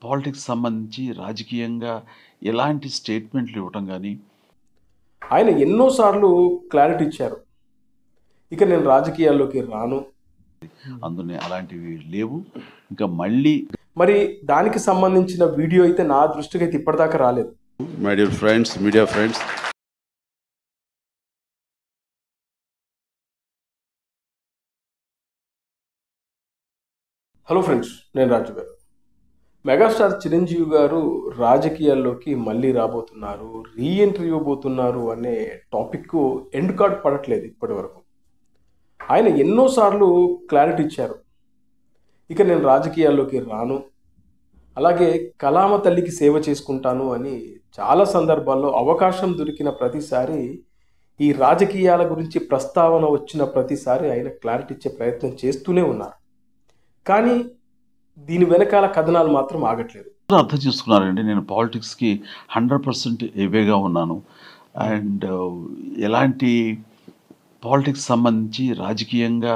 Politics సంబంధించి రాజకీయంగా ఎలాంటి స్టేట్మెంట్లు ఇవ్వటం గానీ, ఆయన ఎన్నోసార్లు క్లారిటీ ఇచ్చారు. ఇక నేను రాజకీయాల్లోకి రాను. అందులో అలాంటివి లేవు. ఇంకా మళ్ళీ మరి దానికి సంబంధించిన వీడియో అయితే నా దృష్టికి అయితే ఇప్పటిదాకా రాలేదు. My dear friends, media friends, hello friends, నేను రాజు గారు. మెగాస్టార్ చిరంజీవి గారు రాజకీయాల్లోకి మళ్ళీ రాబోతున్నారు, రీఎంట్రీ ఇవ్వబోతున్నారు అనే టాపిక్ ఎండ్ కార్డ్ పడట్లేదు ఇప్పటి వరకు. ఆయన ఎన్నోసార్లు క్లారిటీ ఇచ్చారు. ఇక నేను రాజకీయాల్లోకి రాను, అలాగే కళామ తల్లికి సేవ చేసుకుంటాను అని చాలా సందర్భాల్లో అవకాశం దొరికిన ప్రతిసారి, ఈ రాజకీయాల గురించి ప్రస్తావన వచ్చిన ప్రతిసారి ఆయన క్లారిటీ ఇచ్చే ప్రయత్నం చేస్తూనే ఉన్నారు. కానీ దీని వెనకాల కథనాలు మాత్రం ఆగట్లేదు. అర్థం చేసుకున్నారండి. నేను పాలిటిక్స్‌కి 100% ఎవేగా ఉన్నాను. అండ్ ఎలాంటి పాలిటిక్స్ సంబంధించి రాజకీయంగా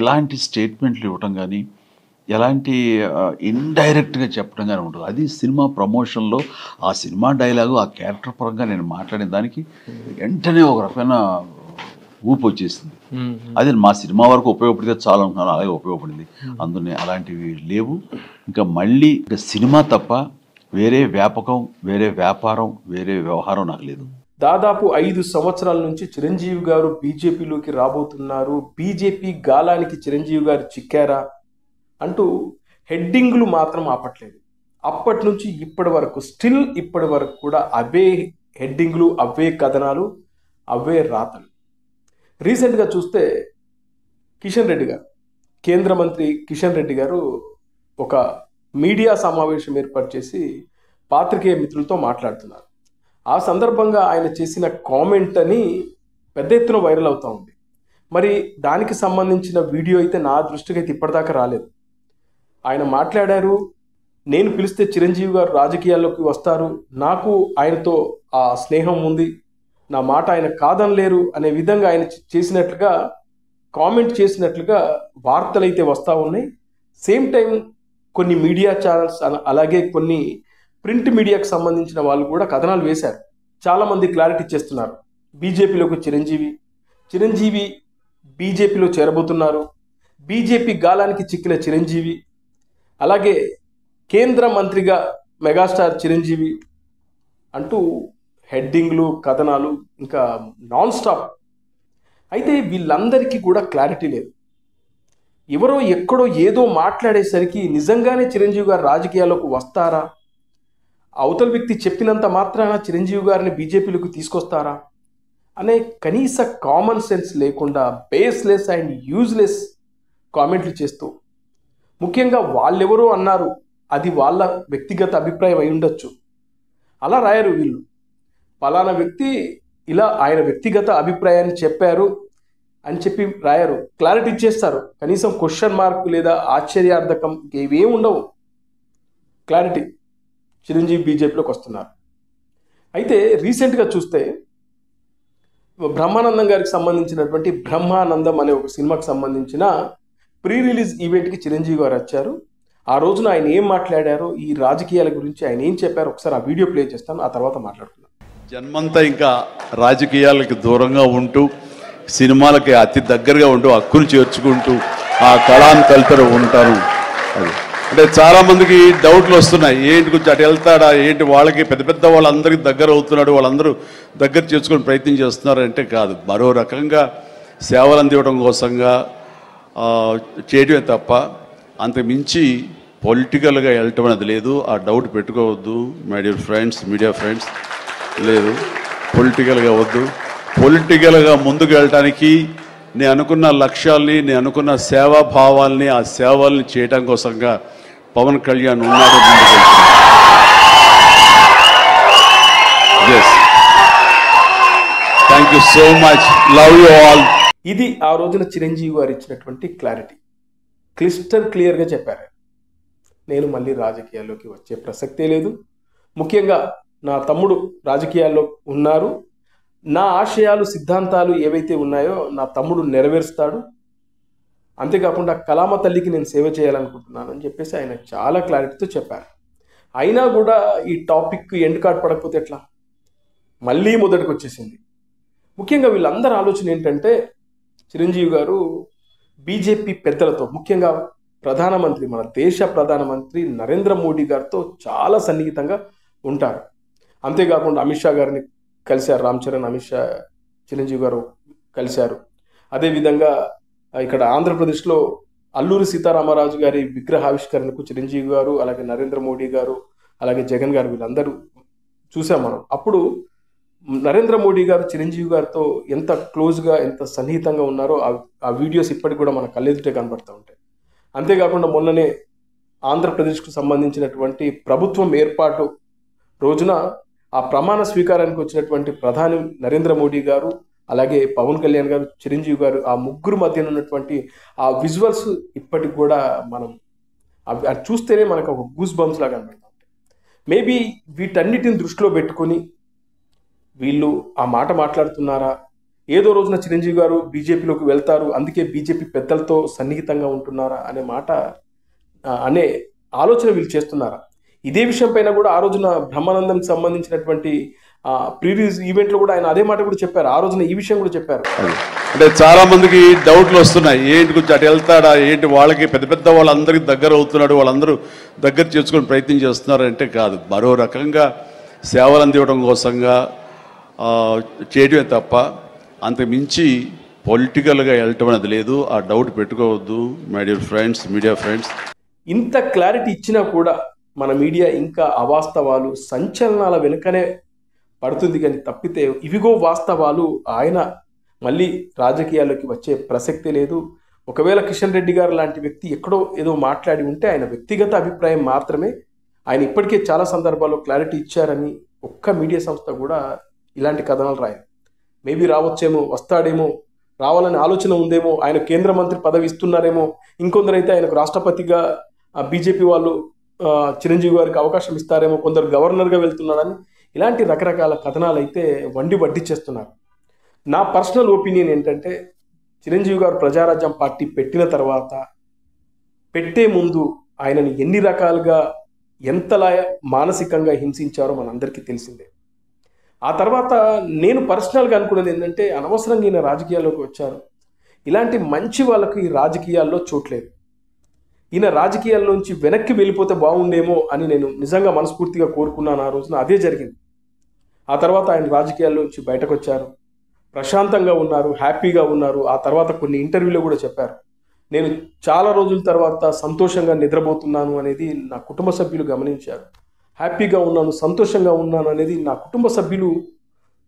ఎలాంటి స్టేట్మెంట్లు ఇవ్వటం గానీ, ఎలాంటి ఇండైరెక్ట్‌గా చెప్పడం గానీ ఉండదు. అది సినిమా ప్రమోషన్‌లో ఆ సినిమా డైలాగు, ఆ క్యారెక్టర్ పరంగా నేను మాట్లాడిన దానికి వెంటనే ఒక రకమైన ఊపు వచ్చేసింది. అది మా సినిమా వరకు ఉపయోగపడితే చాలు అనుకున్నాను, అలాగే ఉపయోగపడింది. అందులో అలాంటివి లేవు. ఇంకా మళ్ళీ సినిమా తప్ప వేరే వ్యాపకం, వేరే వ్యాపారం, వేరే వ్యవహారం నాకు లేదు. దాదాపు 5 సంవత్సరాల నుంచి చిరంజీవి గారు బీజేపీలోకి రాబోతున్నారు, బీజేపీ గాలానికి చిరంజీవి గారు చిక్కారా అంటూ హెడ్డింగ్లు మాత్రం ఆపట్లేదు. అప్పటి నుంచి ఇప్పటి వరకు, స్టిల్ ఇప్పటి వరకు కూడా అవే హెడ్డింగ్లు, అవే కథనాలు, అవే రాతలు. రీసెంట్గా చూస్తే కిషన్ రెడ్డి గారు, కేంద్ర మంత్రి కిషన్ రెడ్డి గారు ఒక మీడియా సమావేశం ఏర్పాటు చేసి పాత్రికేయ మిత్రులతో మాట్లాడుతున్నారు. ఆ సందర్భంగా ఆయన చేసిన కామెంట్ అని పెద్ద ఎత్తున వైరల్ అవుతూ ఉంది. మరి దానికి సంబంధించిన వీడియో అయితే నా దృష్టికి అయితే ఇప్పటిదాకా రాలేదు. ఆయన మాట్లాడారు, నేను పిలిస్తే చిరంజీవి గారు రాజకీయాల్లోకి వస్తారు, నాకు ఆయనతో ఆ స్నేహం ఉంది, నా మాట ఆయన కాదనలేరు అనే విధంగా ఆయన చేసినట్లుగా, కామెంట్ చేసినట్లుగా వార్తలు అయితే వస్తూ ఉన్నాయి. సేమ్ టైం కొన్ని మీడియా ఛానల్స్, అలాగే కొన్ని ప్రింట్ మీడియాకు సంబంధించిన వాళ్ళు కూడా కథనాలు వేశారు. చాలామంది క్లారిటీ చేస్తున్నారు. బీజేపీలోకి చిరంజీవి బీజేపీలో చేరబోతున్నారు, బీజేపీ గాలానికి చిక్కిన చిరంజీవి, అలాగే కేంద్ర మంత్రిగా మెగాస్టార్ చిరంజీవి అంటూ హెడ్డింగ్లు, కథనాలు ఇంకా నాన్ స్టాప్. అయితే వీళ్ళందరికీ కూడా క్లారిటీ లేదు. ఎవరో ఎక్కడో ఏదో మాట్లాడేసరికి నిజంగానే చిరంజీవి గారు రాజకీయాల్లోకి వస్తారా, అవతల వ్యక్తి చెప్పినంత మాత్రాన చిరంజీవి గారిని బీజేపీలోకి తీసుకొస్తారా అనే కనీస కామన్ సెన్స్ లేకుండా బేస్లెస్ అండ్ యూజ్లెస్ కామెంట్లు చేస్తూ, ముఖ్యంగా వాళ్ళెవరో అన్నారు, అది వాళ్ళ వ్యక్తిగత అభిప్రాయం అయి ఉండొచ్చు, అలా రాయరు వీళ్ళు. పలానా వ్యక్తి ఇలా ఆయన వ్యక్తిగత అభిప్రాయాన్ని చెప్పారు అని చెప్పి రాయరు, క్లారిటీ ఇచ్చేస్తారు. కనీసం క్వశ్చన్ మార్క్ లేదా ఆశ్చర్యార్థకం ఇవేం ఉండవు. క్లారిటీ, చిరంజీవి బీజేపీలోకి వస్తున్నారు. అయితే రీసెంట్గా చూస్తే బ్రహ్మానందం గారికి సంబంధించినటువంటి బ్రహ్మానందం అనే ఒక సినిమాకి సంబంధించిన ప్రీ రిలీజ్ ఈవెంట్కి చిరంజీవి గారు వచ్చారు. ఆ రోజున ఆయన ఏం మాట్లాడారో, ఈ రాజకీయాల గురించి ఆయన ఏం చెప్పారో ఒకసారి ఆ వీడియో ప్లే చేస్తాను, ఆ తర్వాత మాట్లాడుతున్నాను. జన్మంతా ఇంకా రాజకీయాలకి దూరంగా ఉంటూ, సినిమాలకి అతి దగ్గరగా ఉంటూ, హక్కులు చేర్చుకుంటూ ఆ కళాన్ని తలుతూ ఉంటారు. అది అంటే చాలామందికి డౌట్లు వస్తున్నాయి, ఏంటి కొంచెం అటు వెళ్తాడా ఏంటి, వాళ్ళకి పెద్ద పెద్ద వాళ్ళందరికీ దగ్గర అవుతున్నాడు, వాళ్ళందరూ దగ్గర చేసుకుని ప్రయత్నం చేస్తున్నారు అంటే కాదు, మరో రకంగా సేవలు అందివ్వడం కోసంగా చేయడమే తప్ప అంతకు మించి పొలిటికల్గా వెళ్ళటం అనేది లేదు. ఆ డౌట్ పెట్టుకోవద్దు my dear friends, media friends. లేదు, పొలిటికల్గా వద్దు. పొలిటికల్గా ముందుకు వెళ్ళటానికి నేను అనుకున్న లక్ష్యాల్ని, నేను అనుకున్న సేవాభావాల్ని, ఆ సేవల్ని చేయడం కోసంగా పవన్ కళ్యాణ్ ఉన్నాడు, ముందుకు వెళ్తున్నాడు. Yes, thank you so much, love you all. ఇది ఆ రోజున చిరంజీవి గారు ఇచ్చినటువంటి క్లారిటీ. క్లిస్టర్ క్లియర్గా చెప్పారు, నేను మళ్ళీ రాజకీయాల్లోకి వచ్చే ప్రసక్తే లేదు, ముఖ్యంగా నా తమ్ముడు రాజకీయాల్లో ఉన్నారు, నా ఆశయాలు, సిద్ధాంతాలు ఏవైతే ఉన్నాయో నా తమ్ముడు నెరవేరుస్తాడు, అంతేకాకుండా కళామ తల్లికి నేను సేవ చేయాలనుకుంటున్నాను అని చెప్పేసి ఆయన చాలా క్లారిటీతో చెప్పారు. అయినా కూడా ఈ టాపిక్ ఎండ్ కార్డ్ పడకపోతే ఎట్లా, మళ్ళీ మొదటికి వచ్చేసింది. ముఖ్యంగా వీళ్ళందరి ఆలోచన ఏంటంటే చిరంజీవి గారు బీజేపీ పెద్దలతో, ముఖ్యంగా ప్రధానమంత్రి, మన దేశ ప్రధానమంత్రి నరేంద్ర మోడీ గారితో చాలా సన్నిహితంగా ఉంటారు. అంతేకాకుండా అమిత్ షా గారిని కలిశారు, రామ్ చరణ్, అమిత్ షా, చిరంజీవి గారు కలిశారు. అదేవిధంగా ఇక్కడ ఆంధ్రప్రదేశ్లో అల్లూరి సీతారామరాజు గారి విగ్రహావిష్కరణకు చిరంజీవి గారు, అలాగే నరేంద్ర మోడీ గారు, అలాగే జగన్ గారు, వీళ్ళందరూ చూసాం మనం. అప్పుడు నరేంద్ర మోడీ గారు చిరంజీవి గారితో ఎంత క్లోజ్గా, ఎంత సన్నిహితంగా ఉన్నారో ఆ వీడియోస్ ఇప్పటికి కూడా మన కళ్ళెదుటే కనబడుతూ ఉంటాయి. అంతేకాకుండా మొన్ననే ఆంధ్రప్రదేశ్కు సంబంధించినటువంటి ప్రభుత్వం ఏర్పాటు రోజున ఆ ప్రమాణ స్వీకారానికి వచ్చినటువంటి ప్రధాని నరేంద్ర మోడీ గారు, అలాగే పవన్ కళ్యాణ్ గారు, చిరంజీవి గారు, ఆ ముగ్గురు మధ్యన ఉన్నటువంటి ఆ విజువల్స్ ఇప్పటికి కూడా మనం అది చూస్తేనే మనకు ఒక గూస్ బంప్స్ లాగా కనబడుతూ ఉంటాయి. మేబీ వీటన్నిటిని దృష్టిలో పెట్టుకొని వీళ్ళు ఆ మాట మాట్లాడుతున్నారా, ఏదో రోజున చిరంజీవి గారు బీజేపీలోకి వెళ్తారు, అందుకే బీజేపీ పెద్దలతో సన్నిహితంగా ఉంటున్నారా అనే ఆలోచన వీళ్ళు చేస్తున్నారా? ఇదే విషయం పైన కూడా ఆ రోజున బ్రహ్మానందంకి సంబంధించినటువంటి ప్రీ రిలీజ్ ఈవెంట్లో కూడా ఆయన అదే మాట కూడా చెప్పారు. ఆ రోజున ఈ విషయం కూడా చెప్పారు. అంటే చాలా మందికి డౌట్లు వస్తున్నాయి, ఏంటి కొంచెం అటు వెళ్తాడా ఏంటి, వాళ్ళకి పెద్ద పెద్ద వాళ్ళందరికీ దగ్గర అవుతున్నాడు, వాళ్ళందరూ దగ్గర చేసుకుని ప్రయత్నం చేస్తున్నారు అంటే కాదు, మరో రకంగా సేవలు అందివ్వడం కోసంగా చేయడమే తప్ప అంతకు మించి పొలిటికల్గా వెళ్ళటం అనేది లేదు. ఆ డౌట్ పెట్టుకోవద్దు my dear friends, media friends. ఇంత క్లారిటీ ఇచ్చినా కూడా మన మీడియా ఇంకా అవాస్తవాలు, సంచలనాల వెనుకనే పడుతుంది కానీ తప్పితే ఇవిగో వాస్తవాలు, ఆయన మళ్ళీ రాజకీయాల్లోకి వచ్చే ప్రసక్తి లేదు. ఒకవేళ కిషన్ రెడ్డి గారు లాంటి వ్యక్తి ఎక్కడో ఏదో మాట్లాడి ఉంటే ఆయన వ్యక్తిగత అభిప్రాయం మాత్రమే. ఆయన ఇప్పటికే చాలా సందర్భాల్లో క్లారిటీ ఇచ్చారని ఒక్క మీడియా సంస్థ కూడా ఇలాంటి కథనాలు రాయాలి. మేబీ రావచ్చేమో, వస్తాడేమో, రావాలనే ఆలోచన ఉందేమో, ఆయన కేంద్ర మంత్రి పదవి ఇస్తున్నారేమో, ఇంకొందరైతే ఆయనకు రాష్ట్రపతిగా బీజేపీ వాళ్ళు చిరంజీవి గారికి అవకాశం ఇస్తారేమో, కొందరు గవర్నర్గా వెళ్తున్నాడని ఇలాంటి రకరకాల కథనాలు అయితే వడ్డిచ్చేస్తున్నారు. నా పర్సనల్ ఒపీనియన్ ఏంటంటే చిరంజీవి గారు ప్రజారాజ్యం పార్టీ పెట్టిన తర్వాత, పెట్టే ముందు ఆయనని ఎన్ని రకాలుగా ఎంతలా మానసికంగా హింసించారో మనందరికీ తెలిసిందే. ఆ తర్వాత నేను పర్సనల్గా అనుకున్నది ఏంటంటే అనవసరంగా ఈయన రాజకీయాల్లోకి వచ్చారు, ఇలాంటి మంచి వాళ్ళకు ఈ రాజకీయాల్లో చోట్లేదు, ఈయన రాజకీయాల్లోంచి వెనక్కి వెళ్ళిపోతే బాగుండేమో అని నేను నిజంగా మనస్ఫూర్తిగా కోరుకున్నాను. ఆ రోజున అదే జరిగింది. ఆ తర్వాత ఆయన రాజకీయాల్లోంచి బయటకు వచ్చారు, ప్రశాంతంగా ఉన్నారు, హ్యాపీగా ఉన్నారు. ఆ తర్వాత కొన్ని ఇంటర్వ్యూలో కూడా చెప్పారు, నేను చాలా రోజుల తర్వాత సంతోషంగా నిద్రపోతున్నాను అనేది నా కుటుంబ సభ్యులు గమనించారు, హ్యాపీగా ఉన్నాను, సంతోషంగా ఉన్నాను అనేది నా కుటుంబ సభ్యులు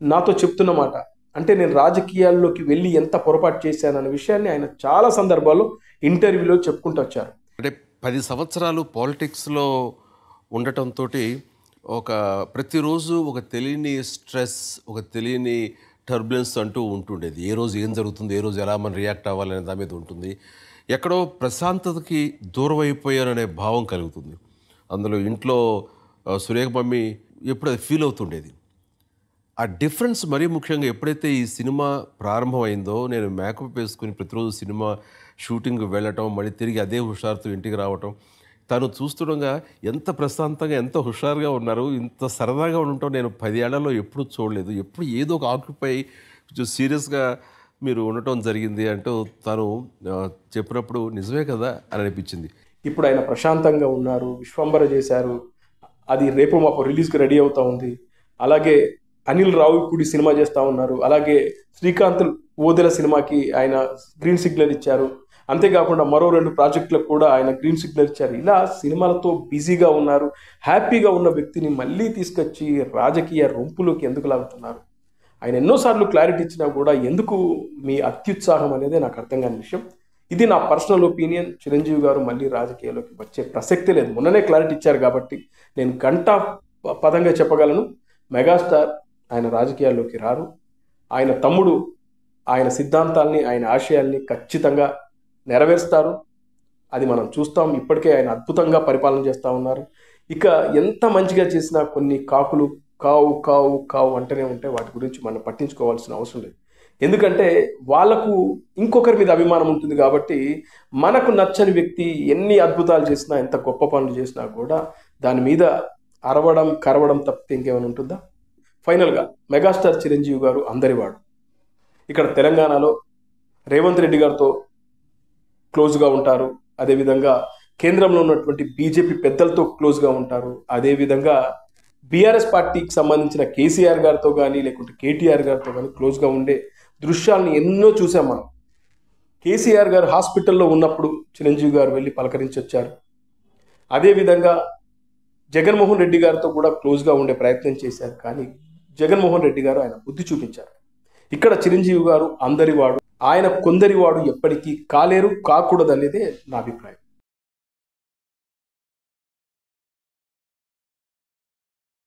నాతో చెప్తున్నమాట. అంటే నేను రాజకీయాల్లోకి వెళ్ళి ఎంత పొరపాటు చేశానన్న విషయాన్ని ఆయన చాలా సందర్భాల్లో ఇంటర్వ్యూలో చెప్పుకుంటూ వచ్చారు. అంటే 10 సంవత్సరాలు పాలిటిక్స్లో ఉండటంతో ప్రతిరోజు ఒక తెలియని స్ట్రెస్, ఒక తెలియని టర్బులెన్స్ అంటూ ఉంటుండేది. ఏ రోజు ఏం జరుగుతుంది, ఏ రోజు ఎలా మనం రియాక్ట్ అవ్వాలనే దాని మీద ఉంటుంది. ఎక్కడో ప్రశాంతతకి దూరం అయిపోయాననే భావం కలుగుతుంది. అందులో ఇంట్లో సురేఖ మమ్మీ ఎప్పుడు అది ఫీల్ అవుతుండేది. ఆ డిఫరెన్స్ మరీ ముఖ్యంగా ఎప్పుడైతే ఈ సినిమా ప్రారంభమైందో, నేను మేకప్ వేసుకుని ప్రతిరోజు సినిమా షూటింగ్ వెళ్ళటం, మళ్ళీ తిరిగి అదే హుషారుతో ఇంటికి రావటం, తను చూస్తుండగా ఎంత ప్రశాంతంగా, ఎంత హుషారుగా ఉన్నారు, ఇంత సరదాగా ఉండటం నేను 10 ఏళ్లలో ఎప్పుడు చూడలేదు. ఎప్పుడు ఏదో ఒక ఆక్యుపై కొంచెం సీరియస్గా మీరు ఉండటం జరిగింది అంటూ తను చెప్పినప్పుడు నిజమే కదా అని అనిపించింది. ఇప్పుడు ఆయన ప్రశాంతంగా ఉన్నారు, విశ్వంబర చేశారు, అది రేపు మాకు రిలీజ్కి రెడీ అవుతూ ఉంది. అలాగే అనిల్ రావిపూడి సినిమా చేస్తూ ఉన్నారు, అలాగే శ్రీకాంత్ ఓదెల సినిమాకి ఆయన గ్రీన్ సిగ్నల్ ఇచ్చారు. అంతేకాకుండా మరో 2 ప్రాజెక్టులకు కూడా ఆయన గ్రీన్ సిగ్నల్ ఇచ్చారు. ఇలా సినిమాలతో బిజీగా ఉన్నారు. హ్యాపీగా ఉన్న వ్యక్తిని మళ్ళీ తీసుకొచ్చి రాజకీయ రొంపులోకి ఎందుకు లాగుతున్నారు? ఆయన ఎన్నోసార్లు క్లారిటీ ఇచ్చినా కూడా ఎందుకు మీ అత్యుత్సాహం అనేది నాకు అర్థం కాని విషయం. ఇది నా పర్సనల్ ఒపీనియన్. చిరంజీవి గారు మళ్ళీ రాజకీయాల్లోకి వచ్చే ప్రసక్తే లేదు. మొన్ననే క్లారిటీ ఇచ్చారు కాబట్టి నేను గంటా పదంగా చెప్పగలను, మెగాస్టార్ ఆయన రాజకీయాల్లోకి రారు. ఆయన తమ్ముడు ఆయన సిద్ధాంతాల్ని, ఆయన ఆశయాల్ని ఖచ్చితంగా నెరవేరుస్తారు. అది మనం చూస్తాం. ఇప్పటికే ఆయన అద్భుతంగా పరిపాలన చేస్తూ ఉన్నారు. ఇక ఎంత మంచిగా చేసినా కొన్ని కాకులు కావు కావు కావు అంటూనే ఉంటే వాటి గురించి మనం పట్టించుకోవాల్సిన అవసరం లేదు. ఎందుకంటే వాళ్ళకు ఇంకొకరి మీద అభిమానం ఉంటుంది కాబట్టి మనకు నచ్చని వ్యక్తి ఎన్ని అద్భుతాలు చేసినా, ఎంత గొప్ప పనులు చేసినా కూడా దాని మీద అరవడం కరవడం తప్పితే ఇంకేమైనా ఉంటుందా? ఫైనల్గా మెగాస్టార్ చిరంజీవి గారు అందరివాడు. ఇక్కడ తెలంగాణలో రేవంత్ రెడ్డి గారితో క్లోజ్గా ఉంటారు. అదేవిధంగా కేంద్రంలో ఉన్నటువంటి బీజేపీ పెద్దలతో క్లోజ్గా ఉంటారు. అదేవిధంగా బీఆర్ఎస్ పార్టీకి సంబంధించిన కేసీఆర్ గారితో కానీ లేకుంటే కేటీఆర్ గారితో కానీ క్లోజ్గా ఉండే దృశ్యాలను ఎన్నో చూసాం మనం. కేసీఆర్ గారు హాస్పిటల్లో ఉన్నప్పుడు చిరంజీవి గారు వెళ్ళి పలకరించి వచ్చారు. అదేవిధంగా జగన్మోహన్ రెడ్డి గారితో కూడా క్లోజ్గా ఉండే ప్రయత్నం చేశారు. కానీ జగన్మోహన్ రెడ్డి గారు ఆయన బుద్ధి చూపించారు. ఇక్కడ చిరంజీవి గారు అందరివాడు, ఆయన కొందరివాడు ఎప్పటికీ కాలేరు, కాకూడదు అనేదే నా అభిప్రాయం.